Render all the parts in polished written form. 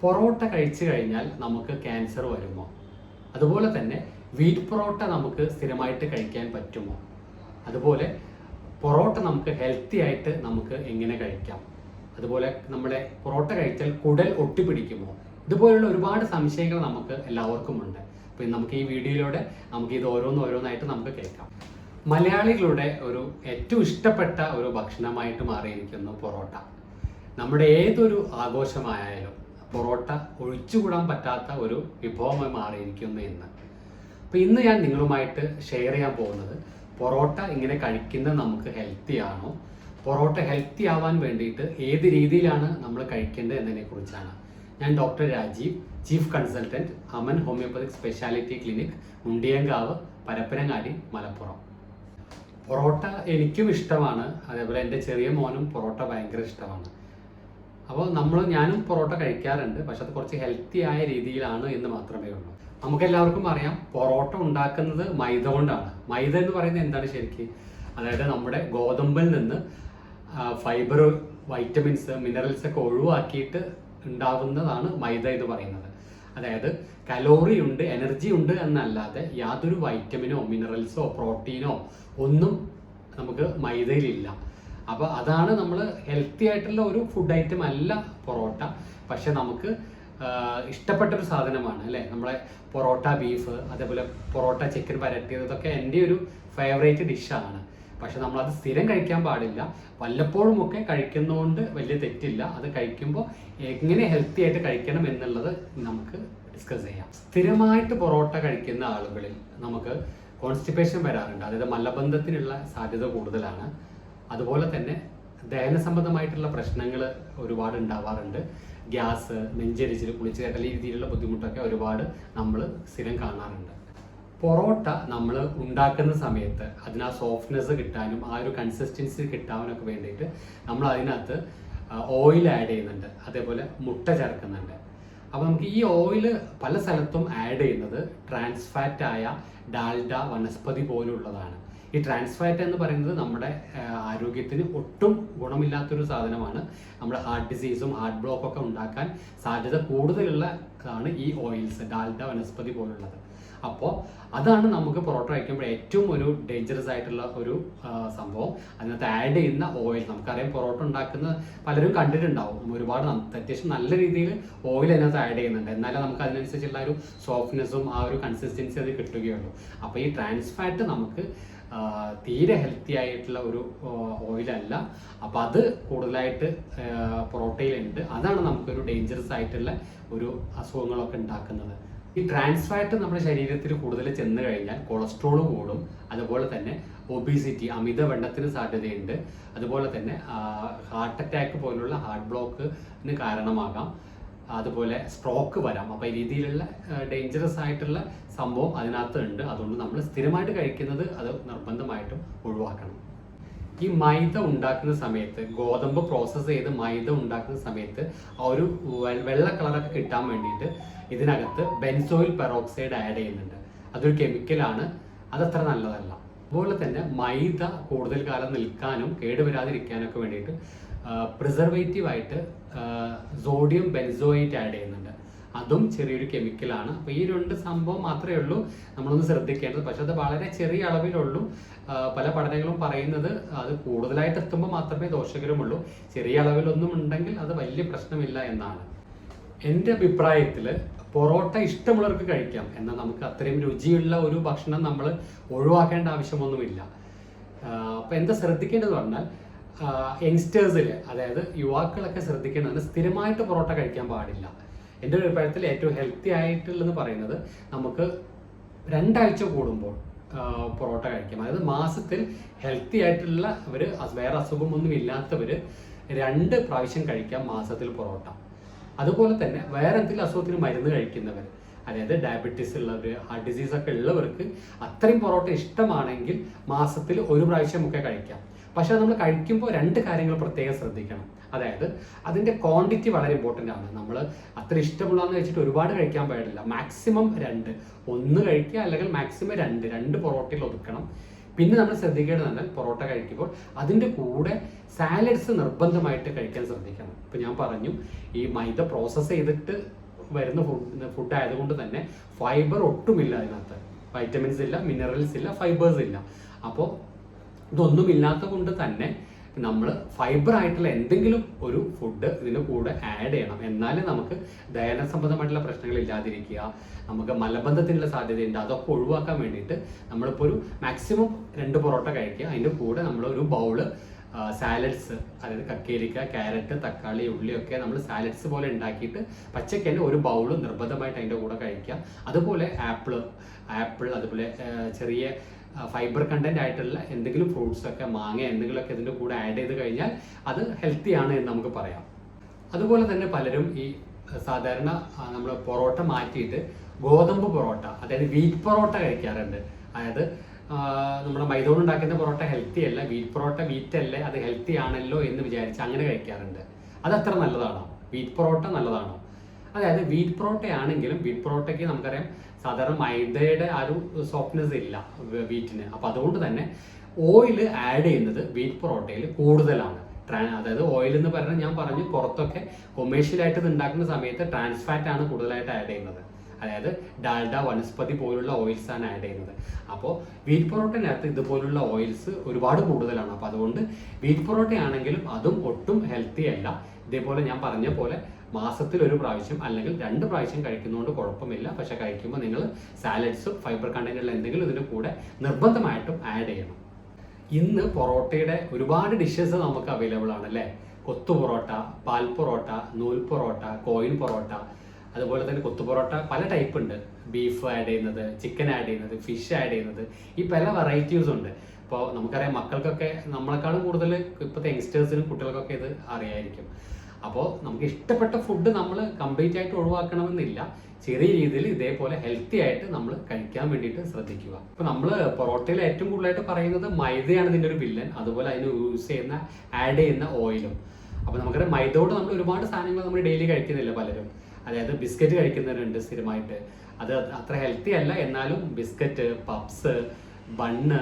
പൊറോട്ട കഴിച്ചു കഴിഞ്ഞാൽ നമുക്ക് ക്യാൻസർ വരുമോ? അതുപോലെ തന്നെ വീറ്റ് പൊറോട്ട നമുക്ക് സ്ഥിരമായിട്ട് കഴിക്കാൻ പറ്റുമോ? അതുപോലെ പൊറോട്ട നമുക്ക് ഹെൽത്തി ആയിട്ട് നമുക്ക് എങ്ങനെ കഴിക്കാം? അതുപോലെ നമ്മുടെ പൊറോട്ട കഴിച്ചാൽ കുടൽ ഒട്ടിപ്പിടിക്കുമോ? ഇതുപോലുള്ള ഒരുപാട് സംശയങ്ങൾ നമുക്ക് എല്ലാവർക്കും ഉണ്ട്. അപ്പോൾ നമുക്ക് ഈ വീഡിയോയിലൂടെ നമുക്ക് ഇത് ഓരോന്നായിട്ട് നമുക്ക് കേൾക്കാം. മലയാളികളുടെ ഒരു ഏറ്റവും ഇഷ്ടപ്പെട്ട ഒരു ഭക്ഷണമായിട്ട് മാറിയിരിക്കുന്നു പൊറോട്ട. നമ്മുടെ ഏതൊരു ആഘോഷമായാലും പൊറോട്ട ഒഴിച്ചുകൂടാൻ പറ്റാത്ത ഒരു വിഭവമായി മാറിയിരിക്കുന്നു ഇന്ന്. അപ്പോൾ ഇന്ന് ഞാൻ നിങ്ങളുമായിട്ട് ഷെയർ ചെയ്യാൻ പോകുന്നത് പൊറോട്ട ഇങ്ങനെ കഴിക്കുന്നത് നമുക്ക് ഹെൽത്തി ആണോ, പൊറോട്ട ഹെൽത്തി ആവാൻ വേണ്ടിയിട്ട് ഏത് രീതിയിലാണ് നമ്മൾ കഴിക്കേണ്ടത് എന്നതിനെ കുറിച്ചാണ്. ഞാൻ doctor Rajeev, chief consultant, Aman homeopathic speciality clinic, Mundiyankavu, Parappanangadi, Malappuram. Parotta എനിക്കും ഇഷ്ടമാണ്, അതേപോലെ എൻ്റെ ചെറിയ മോനും പൊറോട്ട ഭയങ്കര ഇഷ്ടമാണ്. അപ്പോൾ ഞാനും പൊറോട്ട കഴിക്കാറുണ്ട്, പക്ഷെ അത് കുറച്ച് ഹെൽത്തി ആയ രീതിയിലാണ് എന്ന് മാത്രമേ ഉള്ളൂ. നമുക്കെല്ലാവർക്കും അറിയാം പൊറോട്ട ഉണ്ടാക്കുന്നത് മൈദ കൊണ്ടാണ്. മൈദ എന്ന് പറയുന്നത് എന്താണ് ശരിക്കും? അതായത് നമ്മുടെ ഗോതമ്പിൽ നിന്ന് ഫൈബർ, വൈറ്റമിൻസ്, മിനറൽസ് ഒക്കെ ഒഴിവാക്കിയിട്ട് ഉണ്ടാവുന്നതാണ് മൈദ എന്ന് പറയുന്നത്. അതായത് കലോറി ഉണ്ട്, എനർജി ഉണ്ട് എന്നല്ലാതെ യാതൊരു വൈറ്റമിനോ മിനറൽസോ പ്രോട്ടീനോ ഒന്നും നമുക്ക് മൈദയിലില്ല. അപ്പോൾ അതാണ് നമ്മൾ ഹെൽത്തി ആയിട്ടുള്ള ഒരു ഫുഡ് ഐറ്റം അല്ല പൊറോട്ട. പക്ഷെ നമുക്ക് ഇഷ്ടപ്പെട്ടൊരു സാധനമാണ് അല്ലേ നമ്മളെ പൊറോട്ട ബീഫ്, അതേപോലെ പൊറോട്ട ചിക്കൻ വരട്ടിയത്, ഇതൊക്കെ എൻ്റെ ഒരു ഫേവറേറ്റ് ഡിഷാണ്. പക്ഷെ നമ്മളത് സ്ഥിരം കഴിക്കാൻ പാടില്ല. വല്ലപ്പോഴും ഒക്കെ കഴിക്കുന്നതുകൊണ്ട് വലിയ തെറ്റില്ല. അത് കഴിക്കുമ്പോൾ എങ്ങനെ ഹെൽത്തി ആയിട്ട് കഴിക്കണം എന്നുള്ളത് നമുക്ക് ഡിസ്കസ് ചെയ്യാം. സ്ഥിരമായിട്ട് പൊറോട്ട കഴിക്കുന്ന ആളുകളിൽ നമുക്ക് കോൺസ്റ്റിപ്പേഷൻ വരാറുണ്ട്, അതായത് മലബന്ധത്തിനുള്ള സാധ്യത കൂടുതലാണ്. അതുപോലെ തന്നെ ദഹന സംബന്ധമായിട്ടുള്ള പ്രശ്നങ്ങൾ ഒരുപാട് ഉണ്ടാവാറുണ്ട്. ഗ്യാസ്, നെഞ്ചരിച്ചിൽ, കുളിച്ച് കയറ്റൽ, ഈ രീതിയിലുള്ള ബുദ്ധിമുട്ടൊക്കെ ഒരുപാട് നമ്മൾ സ്ഥിരം കാണാറുണ്ട്. പൊറോട്ട നമ്മൾ ഉണ്ടാക്കുന്ന സമയത്ത് അതിന് ആ സോഫ്റ്റ്നെസ് കിട്ടാനും ആ ഒരു കൺസിസ്റ്റൻസി കിട്ടാനൊക്കെ വേണ്ടിയിട്ട് നമ്മൾ അതിനകത്ത് ഓയിൽ ആഡ് ചെയ്യുന്നുണ്ട്, അതേപോലെ മുട്ട ചേർക്കുന്നുണ്ട്. അപ്പോൾ നമുക്ക് ഈ ഓയിൽ പല സ്ഥലത്തും ആഡ് ചെയ്യുന്നത് ട്രാൻസ് ഫാറ്റ് ആയ ഡാൽഡ, വനസ്പതി പോലുള്ളതാണ്. ഈ ട്രാൻസ് ഫാറ്റ് എന്ന് പറയുന്നത് നമ്മുടെ ആരോഗ്യത്തിന് ഒട്ടും ഗുണമില്ലാത്തൊരു സാധനമാണ്. നമ്മുടെ ഹാർട്ട് ഡിസീസും ഹാർട്ട് ബ്ലോക്കൊക്കെ ഉണ്ടാക്കാൻ സാധ്യത കൂടുതലുള്ളതാണ് ഈ ഓയിൽസ്, ഡാൽഡ, വനസ്പതി പോലുള്ളത്. അപ്പോൾ അതാണ് നമുക്ക് പൊറോട്ട കഴിക്കുമ്പോൾ ഏറ്റവും ഒരു ഡേഞ്ചറസ് ആയിട്ടുള്ള ഒരു സംഭവം. അതിനകത്ത് ആഡ് ചെയ്യുന്ന ഓയിൽ, നമുക്കറിയാം പൊറോട്ട ഉണ്ടാക്കുന്ന പലരും കണ്ടിട്ടുണ്ടാവും, ഒരുപാട് അത്യാവശ്യം നല്ല രീതിയിൽ ഓയിൽ അതിനകത്ത് ആഡ് ചെയ്യുന്നുണ്ട്. എന്നാലേ നമുക്ക് അതിനനുസരിച്ചുള്ള ഒരു സോഫ്റ്റ്നെസ്സും ആ ഒരു കൺസിസ്റ്റൻസി അത് കിട്ടുകയുള്ളൂ. അപ്പോൾ ഈ ട്രാൻസ് ഫാറ്റ് നമുക്ക് തീരെ ഹെൽത്തി ആയിട്ടുള്ള ഒരു ഓയിലല്ല. അപ്പോൾ അത് കൂടുതലായിട്ട് പൊറോട്ടയിലുണ്ട്. അതാണ് നമുക്കൊരു ഡേഞ്ചറസ് ആയിട്ടുള്ള ഒരു അസുഖങ്ങളൊക്കെ ഉണ്ടാക്കുന്നത്. ഈ ട്രാൻസ് ഫാറ്റ് നമ്മുടെ ശരീരത്തിൽ കൂടുതൽ ചെന്ന് കഴിഞ്ഞാൽ കൊളസ്ട്രോൾ കൂടും, അതുപോലെ തന്നെ ഒബീസിറ്റി, അമിതവണ്ണത്തിന് സാധ്യതയുണ്ട്, അതുപോലെ തന്നെ ഹാർട്ട് അറ്റാക്ക് പോലുള്ള ഹാർട്ട് ബ്ലോക്കിന് കാരണമാകാം, അതുപോലെ സ്ട്രോക്ക് വരാം. അപ്പോൾ ഈ രീതിയിലുള്ള ഡേഞ്ചറസ് ആയിട്ടുള്ള സംഭവം അതിനകത്ത് ഉണ്ട്. അതുകൊണ്ട് നമ്മൾ സ്ഥിരമായിട്ട് കഴിക്കുന്നത് അത് നിർബന്ധമായിട്ടും ഒഴിവാക്കണം. ഈ മൈദ ഉണ്ടാക്കുന്ന സമയത്ത്, ഗോതമ്പ് പ്രോസസ്സ് ചെയ്ത് മൈദ ഉണ്ടാക്കുന്ന സമയത്ത് ആ ഒരു വെള്ള കളറൊക്കെ കിട്ടാൻ വേണ്ടിയിട്ട് ഇതിനകത്ത് ബെൻസോയിൽ പെറോക്സൈഡ് ആഡ് ചെയ്യുന്നുണ്ട്. അതൊരു കെമിക്കലാണ്, അതത്ര നല്ലതല്ല. അതുപോലെ തന്നെ മൈദ കൂടുതൽ കാലം നിൽക്കാനും കേടുവരാതിരിക്കാനൊക്കെ വേണ്ടിയിട്ട് പ്രിസർവേറ്റീവായിട്ട് സോഡിയം ബെൻസോയേറ്റ് ആഡ് ചെയ്യുന്നുണ്ട്. അതും ചെറിയൊരു കെമിക്കലാണ്. അപ്പോൾ ഈ രണ്ട് സംഭവം മാത്രമേ ഉള്ളൂ നമ്മളൊന്ന് ശ്രദ്ധിക്കേണ്ടത്. പക്ഷെ അത് വളരെ ചെറിയ അളവിലുള്ളൂ. പല പഠനങ്ങളും പറയുന്നത് അത് കൂടുതലായിട്ട് എത്തുമ്പോൾ മാത്രമേ ദോഷകരമുള്ളൂ. ചെറിയ അളവിലൊന്നും ഉണ്ടെങ്കിൽ അത് വലിയ പ്രശ്നമില്ല എന്നാണ് എൻ്റെ അഭിപ്രായത്തിൽ. പൊറോട്ട ഇഷ്ടമുള്ളവർക്ക് കഴിക്കാം, എന്നാൽ നമുക്ക് അത്രയും രുചിയുള്ള ഒരു ഭക്ഷണം നമ്മൾ ഒഴിവാക്കേണ്ട ആവശ്യമൊന്നുമില്ല. അപ്പോൾ എന്താ ശ്രദ്ധിക്കേണ്ടത് പറഞ്ഞാൽ യങ്സ്റ്റേഴ്സിൽ, അതായത് യുവാക്കളൊക്കെ ശ്രദ്ധിക്കേണ്ടത് സ്ഥിരമായിട്ട് പൊറോട്ട കഴിക്കാൻ പാടില്ല. എൻ്റെ ഒരു അഭിപ്രായത്തിൽ ഏറ്റവും ഹെൽത്തി ആയിട്ടുള്ളതെന്ന് പറയുന്നത് നമുക്ക് 2 ആഴ്ച കൂടുമ്പോൾ പൊറോട്ട കഴിക്കാം. അതായത് മാസത്തിൽ ഹെൽത്തി ആയിട്ടുള്ള വേറെ അസുഖമൊന്നും ഇല്ലാത്തവർ 2 പ്രാവശ്യം കഴിക്കാം മാസത്തിൽ പൊറോട്ട. അതുപോലെ തന്നെ വേറെ എന്തെങ്കിലും അസുഖത്തിന് മരുന്ന് കഴിക്കുന്നവർ, അതായത് ഡയബറ്റീസ് ഉള്ളവർ, ഹാർട്ട് ഡിസീസ് ഒക്കെ ഉള്ളവർക്ക് അത്രയും പൊറോട്ട ഇഷ്ടമാണെങ്കിൽ മാസത്തിൽ 1 പ്രാവശ്യമൊക്കെ കഴിക്കാം. പക്ഷെ നമ്മൾ കഴിക്കുമ്പോൾ 2 കാര്യങ്ങൾ പ്രത്യേകം ശ്രദ്ധിക്കണം. അതായത് അതിൻ്റെ ക്വാണ്ടിറ്റി വളരെ ഇമ്പോർട്ടൻ്റ് ആണ്. നമ്മൾ അത്ര ഇഷ്ടമുള്ളതെന്ന് വെച്ചിട്ട് ഒരുപാട് കഴിക്കാൻ പാടില്ല. മാക്സിമം 2, 1 കഴിക്കുക, അല്ലെങ്കിൽ മാക്സിമം 2 പൊറോട്ടയിൽ ഒതുക്കണം. പിന്നെ നമ്മൾ ശ്രദ്ധിക്കേണ്ടത് പറഞ്ഞാൽ പൊറോട്ട കഴിക്കുമ്പോൾ അതിൻ്റെ കൂടെ സാലഡ്സ് നിർബന്ധമായിട്ട് കഴിക്കാൻ ശ്രദ്ധിക്കണം. ഇപ്പം ഞാൻ പറഞ്ഞു, ഈ മൈദ പ്രോസസ്സ് ചെയ്തിട്ട് വരുന്ന ഫുഡ് ആയതുകൊണ്ട് തന്നെ ഫൈബർ ഒട്ടുമില്ല അതിനകത്ത്. വൈറ്റമിൻസ് ഇല്ല, മിനറൽസ് ഇല്ല, ഫൈബേഴ്സ് ഇല്ല. അപ്പോൾ ഇതൊന്നും ഇല്ലാത്ത കൊണ്ട് തന്നെ നമ്മൾ ഫൈബർ ആയിട്ടുള്ള എന്തെങ്കിലും ഒരു ഫുഡ് ഇതിൻ്റെ കൂടെ ആഡ് ചെയ്യണം. എന്നാലും നമുക്ക് ദഹന സംബന്ധമായിട്ടുള്ള പ്രശ്നങ്ങൾ ഇല്ലാതിരിക്കുക, നമുക്ക് മലബന്ധത്തിനുള്ള സാധ്യതയുണ്ട്, അതൊക്കെ ഒഴിവാക്കാൻ വേണ്ടിയിട്ട് നമ്മളിപ്പോൾ ഒരു മാക്സിമം 2 പൊറോട്ട കഴിക്കുക. അതിൻ്റെ കൂടെ നമ്മൾ ഒരു ബൗള് സാലഡ്സ്, അതായത് കക്കേരിക്ക, ക്യാരറ്റ്, തക്കാളി, ഉള്ളിയൊക്കെ നമ്മൾ സാലഡ്സ് പോലെ ഉണ്ടാക്കിയിട്ട് പച്ചക്ക് തന്നെ ഒരു ബൗള് നിർബന്ധമായിട്ട് അതിൻ്റെ കൂടെ കഴിക്കുക. അതുപോലെ ആപ്പിൾ അതുപോലെ ചെറിയ ഫൈബർ കണ്ടന്റ് ആയിട്ടുള്ള എന്തെങ്കിലും ഫ്രൂട്ട്സ് ഒക്കെ, മാങ്ങ എന്തെങ്കിലുമൊക്കെ ഇതിൻ്റെ കൂടെ ആഡ് ചെയ്ത് കഴിഞ്ഞാൽ അത് ഹെൽത്തി ആണ് എന്ന് നമുക്ക് പറയാം. അതുപോലെ തന്നെ പലരും ഈ സാധാരണ നമ്മൾ പൊറോട്ട മാറ്റിയിട്ട് ഗോതമ്പ് പൊറോട്ട, അതായത് വീറ്റ് പൊറോട്ട കഴിക്കാറുണ്ട്. അതായത് നമ്മുടെ മൈദ കൊണ്ട് ഉണ്ടാക്കുന്ന പൊറോട്ട ഹെൽത്തി അല്ല, വീറ്റ് പൊറോട്ട വീറ്റ് അല്ലേ, അത് ഹെൽത്തി ആണല്ലോ എന്ന് വിചാരിച്ച് അങ്ങനെ കഴിക്കാറുണ്ട്. അത് അത്ര നല്ലതാണോ? വീറ്റ് പൊറോട്ട നല്ലതാണോ? അതായത് വീറ്റ് പൊറോട്ട ആണെങ്കിലും വീറ്റ് പൊറോട്ടയ്ക്ക് നമുക്കറിയാം സാധാരണ മൈദയുടെ ആ ഒരു സോഫ്റ്റ്നെസ് ഇല്ല വീറ്റിന്. അപ്പം അതുകൊണ്ട് തന്നെ ഓയിൽ ആഡ് ചെയ്യുന്നത് വീറ്റ് പൊറോട്ടയിൽ കൂടുതലാണ്. അതായത് ഓയിൽ എന്ന് പറഞ്ഞാൽ ഞാൻ പറഞ്ഞു, പുറത്തൊക്കെ കൊമേഴ്ഷ്യലായിട്ട് ഇത് ഉണ്ടാക്കുന്ന സമയത്ത് ട്രാൻസ് ഫാറ്റ് ആണ് കൂടുതലായിട്ട് ആഡ് ചെയ്യുന്നത്. അതായത് ഡാൽഡ, വനസ്പതി പോലുള്ള ഓയിൽസ് ആണ് ആഡ് ചെയ്യുന്നത്. അപ്പോൾ വീറ്റ് പൊറോട്ടനകത്ത് ഇതുപോലുള്ള ഓയിൽസ് ഒരുപാട് കൂടുതലാണ്. അപ്പോൾ അതുകൊണ്ട് വീറ്റ് പൊറോട്ട ആണെങ്കിലും അതും ഒട്ടും ഹെൽത്തി അല്ല. ഇതേപോലെ ഞാൻ പറഞ്ഞ പോലെ മാസത്തിൽ 1 പ്രാവശ്യം അല്ലെങ്കിൽ 2 പ്രാവശ്യം കഴിക്കുന്നതുകൊണ്ട് കുഴപ്പമില്ല. പക്ഷെ കഴിക്കുമ്പോൾ നിങ്ങൾ സാലഡ്സും ഫൈബർ കണ്ടന്റുള്ള എന്തെങ്കിലും ഇതിൻ്റെ കൂടെ നിർബന്ധമായിട്ടും ആഡ് ചെയ്യണം. ഇന്ന് പൊറോട്ടയുടെ ഒരുപാട് ഡിഷസ് നമുക്ക് അവൈലബിൾ ആണ് അല്ലേ? കൊത്തു പൊറോട്ട, പാൽ പൊറോട്ട, നൂൽ പൊറോട്ട, കോയിൻ പൊറോട്ട, അതുപോലെ തന്നെ കൊത്തു പൊറോട്ട പല ടൈപ്പ് ഉണ്ട്. ബീഫ് ആഡ് ചെയ്യുന്നത്, ചിക്കൻ ആഡ് ചെയ്യുന്നത്, ഫിഷ് ആഡ് ചെയ്യുന്നത്, ഈ പല വെറൈറ്റീസ് ഉണ്ട്. ഇപ്പോൾ നമുക്കറിയാം, മക്കൾക്കൊക്കെ നമ്മളെക്കാളും കൂടുതൽ ഇപ്പോഴത്തെ യങ്സ്റ്റേഴ്സിനും കുട്ടികൾക്കൊക്കെ ഇത് അറിയായിരിക്കും. അപ്പോൾ നമുക്ക് ഇഷ്ടപ്പെട്ട ഫുഡ് നമ്മൾ കംപ്ലീറ്റ് ആയിട്ട് ഒഴിവാക്കണമെന്നില്ല. ചെറിയ രീതിയിൽ ഇതേപോലെ ഹെൽത്തി ആയിട്ട് നമ്മൾ കഴിക്കാൻ വേണ്ടിയിട്ട് ശ്രദ്ധിക്കുക. ഇപ്പോൾ നമ്മൾ പൊറോട്ടയിൽ ഏറ്റവും കൂടുതലായിട്ട് പറയുന്നത് മൈദയാണ് ഇതിൻ്റെ ഒരു വില്ലൻ. അതുപോലെ അതിന് ആഡ് ചെയ്യുന്ന ഓയിലും. അപ്പോൾ നമുക്കറിയാം, മൈദയോട് നമ്മൾ ഒരുപാട് സാധനങ്ങൾ നമ്മൾ ഡെയിലി കഴിക്കുന്നില്ല പലരും. അതായത് ബിസ്ക്കറ്റ് കഴിക്കുന്നവരുണ്ട് സ്ഥിരമായിട്ട്. അത് അത്ര ഹെൽത്തി അല്ല. എന്നാലും ബിസ്ക്കറ്റ്, പപ്സ്, ബണ്ണ്,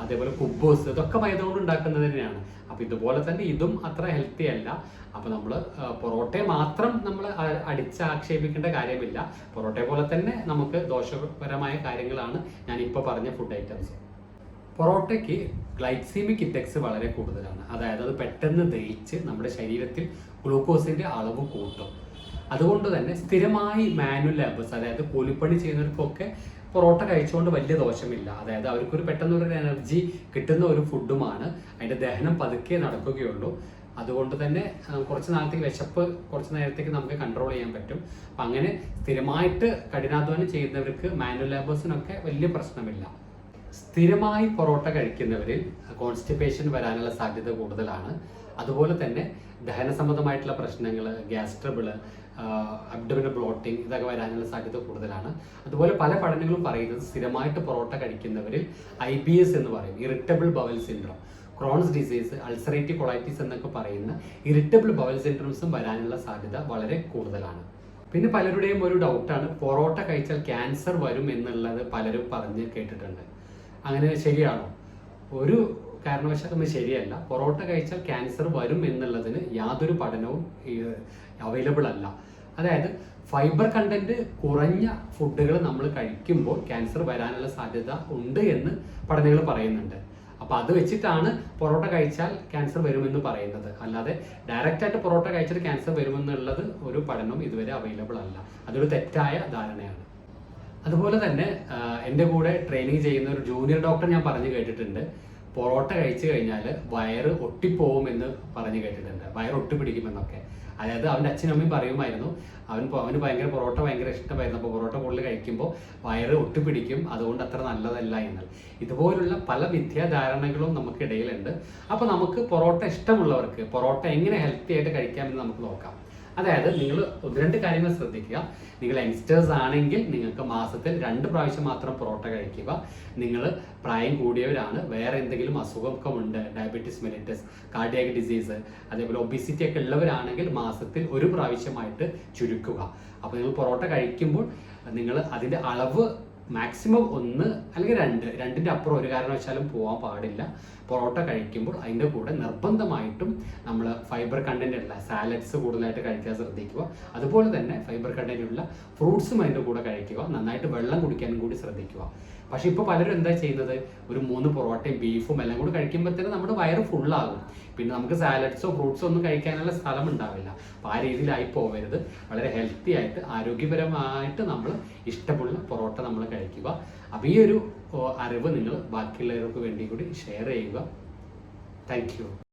അതേപോലെ കുബൂസ്, ഇതൊക്കെ മൈദ കൊണ്ട് ഉണ്ടാക്കുന്നത് തന്നെയാണ്. അപ്പോൾ ഇതുപോലെ തന്നെ ഇതും അത്ര ഹെൽത്തി അല്ല. അപ്പോൾ നമ്മൾ പൊറോട്ടയെ മാത്രം നമ്മൾ അടിച്ചാക്ഷേപിക്കേണ്ട കാര്യമില്ല. പൊറോട്ടയെ പോലെ തന്നെ നമുക്ക് ദോഷപരമായ കാര്യങ്ങളാണ് ഞാനിപ്പോൾ പറഞ്ഞ ഫുഡ് ഐറ്റംസ്. പൊറോട്ടയ്ക്ക് ഗ്ലൈസീമിക് ഇൻഡെക്സ് വളരെ കൂടുതലാണ്. അതായത് അത് പെട്ടെന്ന് ദഹിച്ച് നമ്മുടെ ശരീരത്തിൽ ഗ്ലൂക്കോസിൻ്റെ അളവ് കൂട്ടും. അതുകൊണ്ട് തന്നെ സ്ഥിരമായി മാനുവൽ ലേബേഴ്സ്, അതായത് കൂലിപ്പണി ചെയ്യുന്നവർക്കൊക്കെ പൊറോട്ട കഴിച്ചുകൊണ്ട് വലിയ ദോഷമില്ല. അതായത് അവർക്കൊരു പെട്ടെന്നൊരു എനർജി കിട്ടുന്ന ഒരു ഫുഡുമാണ്. അതിൻ്റെ ദഹനം പതുക്കെ നടക്കുകയുള്ളൂ. അതുകൊണ്ട് തന്നെ കുറച്ച് നാളത്തേക്ക് വിശപ്പ് കുറച്ച് നേരത്തേക്ക് നമുക്ക് കൺട്രോൾ ചെയ്യാൻ പറ്റും. അപ്പം അങ്ങനെ സ്ഥിരമായിട്ട് കഠിനാധ്വാനം ചെയ്യുന്നവർക്ക്, മാനുവൽ ലേബേഴ്സിനൊക്കെ വലിയ പ്രശ്നമില്ല. സ്ഥിരമായി പൊറോട്ട കഴിക്കുന്നവരിൽ കോൺസ്റ്റിപ്പേഷൻ വരാനുള്ള സാധ്യത കൂടുതലാണ്. അതുപോലെ തന്നെ ദഹന സംബന്ധമായിട്ടുള്ള പ്രശ്നങ്ങൾ, ഗ്യാസ് ട്രബിൾ, അബ്ഡോമിനൽ ബ്ലോട്ടിംഗ്, ഇതൊക്കെ വരാനുള്ള സാധ്യത കൂടുതലാണ്. അതുപോലെ പല പഠനങ്ങളും പറയുന്നത് സ്ഥിരമായിട്ട് പൊറോട്ട കഴിക്കുന്നവരിൽ IBS എന്ന് പറയും, irritable bowel syndrome, Crohn's disease, ulcerative colitis എന്നൊക്കെ പറയുന്ന ഇറിറ്റബിൾ ബവൽ സിൻഡ്രോംസും വരാനുള്ള സാധ്യത വളരെ കൂടുതലാണ്. പിന്നെ പലരുടെയും ഒരു ഡൗട്ടാണ്, പൊറോട്ട കഴിച്ചാൽ ക്യാൻസർ വരും എന്നുള്ളത് പലരും പറഞ്ഞ് കേട്ടിട്ടുണ്ട്. അങ്ങനെ ശരിയാണോ? ഒരു കാരണവശാലും ശരിയല്ല. പൊറോട്ട കഴിച്ചാൽ ക്യാൻസർ വരും എന്നുള്ളതിന് യാതൊരു പഠനവും അവൈലബിൾ അല്ല. അതായത് ഫൈബർ കണ്ടന്റ് കുറഞ്ഞ ഫുഡുകൾ നമ്മൾ കഴിക്കുമ്പോൾ ക്യാൻസർ വരാനുള്ള സാധ്യത ഉണ്ട് എന്ന് പഠനങ്ങൾ പറയുന്നുണ്ട്. അപ്പോൾ അത് വെച്ചിട്ടാണ് പൊറോട്ട കഴിച്ചാൽ ക്യാൻസർ വരുമെന്ന് പറയുന്നത്. അല്ലാതെ ഡയറക്റ്റായിട്ട് പൊറോട്ട കഴിച്ചാൽ ക്യാൻസർ വരുമെന്നുള്ളത് ഒരു പഠനവും ഇതുവരെ അവൈലബിൾ അല്ല. അതൊരു തെറ്റായ ധാരണയാണ്. അതുപോലെ തന്നെ എൻ്റെ കൂടെ ട്രെയിനിങ് ചെയ്യുന്ന ഒരു ജൂനിയർ ഡോക്ടർ ഞാൻ പറഞ്ഞു കേട്ടിട്ടുണ്ട്, പൊറോട്ട കഴിച്ചു കഴിഞ്ഞാൽ വയറ് ഒട്ടിപ്പോകുമെന്ന് പറഞ്ഞു കേട്ടിട്ടുണ്ട്. വയറ് ഒട്ടിപ്പിടിക്കുമെന്നൊക്കെ. അതായത് അവൻ്റെ അച്ഛനും അമ്മയും പറയുമായിരുന്നു, അവന് പൊറോട്ട ഭയങ്കര ഇഷ്ടമായിരുന്നു. അപ്പോൾ പൊറോട്ട കൂടുതൽ കഴിക്കുമ്പോൾ വയറ് ഒട്ടിപ്പിടിക്കും, അതുകൊണ്ട് അത്ര നല്ലതല്ല എന്ന്. ഇതുപോലുള്ള പല മിഥ്യാധാരണകളും നമുക്കിടയിലുണ്ട്. അപ്പോൾ നമുക്ക് പൊറോട്ട ഇഷ്ടമുള്ളവർക്ക് പൊറോട്ട എങ്ങനെ ഹെൽത്തി ആയിട്ട് കഴിക്കാമെന്ന് നമുക്ക് നോക്കാം. അതായത് നിങ്ങൾ 1-2 കാര്യങ്ങൾ ശ്രദ്ധിക്കുക. നിങ്ങൾ യങ്സ്റ്റേഴ്സ് ആണെങ്കിൽ നിങ്ങൾക്ക് മാസത്തിൽ 2 പ്രാവശ്യം മാത്രം പൊറോട്ട കഴിക്കുക. നിങ്ങൾ പ്രായം കൂടിയവരാണ്, വേറെ എന്തെങ്കിലും അസുഖമൊക്കെ ഉണ്ട്, ഡയബറ്റീസ് മെലിറ്റസ്, കാർഡിയാക് ഡിസീസ്, അതേപോലെ ഒബിസിറ്റി ഒക്കെ ഉള്ളവരാണെങ്കിൽ മാസത്തിൽ 1 പ്രാവശ്യമായിട്ട് ചുരുക്കുക. അപ്പോൾ നിങ്ങൾ പൊറോട്ട കഴിക്കുമ്പോൾ നിങ്ങൾ അതിൻ്റെ അളവ് മാക്സിമം 1 അല്ലെങ്കിൽ 2ൻ്റെ അപ്പുറം ഒരു കാരണവശാലും പോകാൻ പാടില്ല. പൊറോട്ട കഴിക്കുമ്പോൾ അതിൻ്റെ കൂടെ നിർബന്ധമായിട്ടും നമ്മൾ ഫൈബർ കണ്ടന്റ് ഉള്ള സാലഡ്സ് കൂടുതലായിട്ട് കഴിക്കാൻ ശ്രദ്ധിക്കുക. അതുപോലെ തന്നെ ഫൈബർ കണ്ടന്റ് ഉള്ള ഫ്രൂട്ട്സും അതിൻ്റെ കൂടെ കഴിക്കുക. നന്നായിട്ട് വെള്ളം കുടിക്കാനും കൂടി ശ്രദ്ധിക്കുക. പക്ഷെ ഇപ്പോൾ പലരും എന്താ ചെയ്യുന്നത്, ഒരു 3 പൊറോട്ടയും ബീഫും എല്ലാം കൂടി കഴിക്കുമ്പോഴത്തേനും നമ്മുടെ വയറ് ഫുള്ളാകും. പിന്നെ നമുക്ക് സാലഡ്സോ ഫ്രൂട്ട്സോ ഒന്നും കഴിക്കാനുള്ള സ്ഥലം ഉണ്ടാവില്ല. അപ്പോൾ ആ രീതിയിലായി പോകരുത്. വളരെ ഹെൽത്തി ആയിട്ട് ആരോഗ്യപരമായിട്ട് നമ്മൾ ഇഷ്ടമുള്ള പൊറോട്ട നമ്മൾ കഴിക്കുക. അപ്പോൾ ഈ ഒരു അറിവ് നിങ്ങൾ ബാക്കിയുള്ളവർക്ക് വേണ്ടി കൂടി ഷെയർ ചെയ്യുക. Thank you.